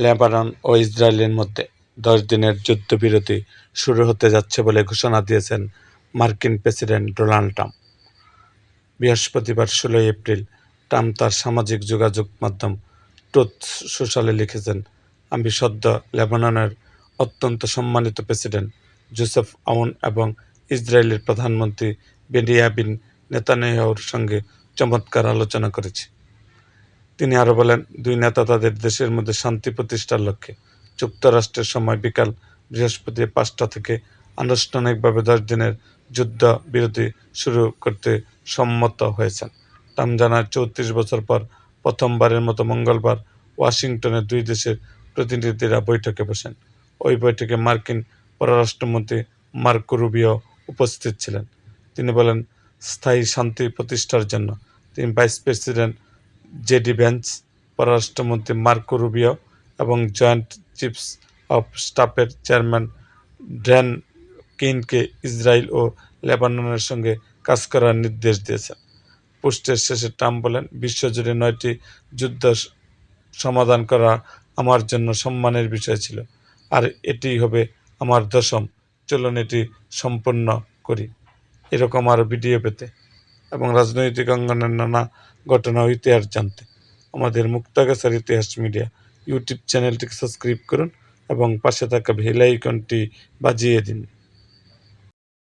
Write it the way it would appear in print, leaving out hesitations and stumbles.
Lebanon ও ইসরায়েলের মধ্যে 10 দিনের যুদ্ধবিরতি শুরু হতে যাচ্ছে বলে ঘোষণা দিয়েছেন মার্কিন প্রেসিডেন্ট ডোনাল্ড ট্রাম্প। বৃহস্পতিবার 16 এপ্রিল ট্রাম্প তার সামাজিক যোগাযোগ মাধ্যম ট্রুথ সোশ্যালে লিখেছেন, আমি সদ্য লেবাননের অত্যন্ত সম্মানিত প্রেসিডেন্ট জোসেফ আউন এবং ইসরায়েলের প্রধানমন্ত্রী বেনিয়ামিন নেতানিয়াহুর সঙ্গে চমৎকার আলোচনা করেছি। তিনি আরও বলেন, দুই নেতা তাদের দেশের মধ্যে শান্তি প্রতিষ্ঠার লক্ষ্যে যুক্তরাষ্ট্রের সময় বিকাল বৃহস্পতি 5টা থেকে আনুষ্ঠানিকভাবে 10 দিনের যুদ্ধ বিরতি শুরু করতে সম্মত হয়েছেন। ট্রাম্প জানায়, 34 বছর পর প্রথমবারের মতো মঙ্গলবার ওয়াশিংটনে দুই দেশের প্রতিনিধিরা বৈঠকে বসেন। ওই বৈঠকে মার্কিন পররাষ্ট্রমন্ত্রী মার্কো রুবিও উপস্থিত ছিলেন। তিনি বলেন, স্থায়ী শান্তি প্রতিষ্ঠার জন্য তিনি ভাইস প্রেসিডেন্ট জেডি ভ্যান্স, পররাষ্ট্রমন্ত্রী মার্কো রুবিও এবং জয়েন্ট চিফস অব স্টাফের চেয়ারম্যান ড্যান কেইনকে ইসরায়েল ও লেবাননের সঙ্গে কাজ করার নির্দেশ দিয়েছেন। পোস্টের শেষে ট্রাম্প বলেন, বিশ্বজুড়ে 9টি যুদ্ধ সমাধান করা আমার জন্য সম্মানের বিষয় ছিল, আর এটিই হবে আমার 10ম। চলুন এটি সম্পন্ন করি। এরকম আরও ভিডিও পেতে এবং রাজনৈতিক অঙ্গনের নানা ঘটনা ও ইতিহাস জানতে আমাদের মুক্তাগাছার ইতিহাস মিডিয়া ইউটিউব চ্যানেলটিকে সাবস্ক্রাইব করুন এবং পাশে থাকা বেল আইকনটি বাজিয়ে দিন।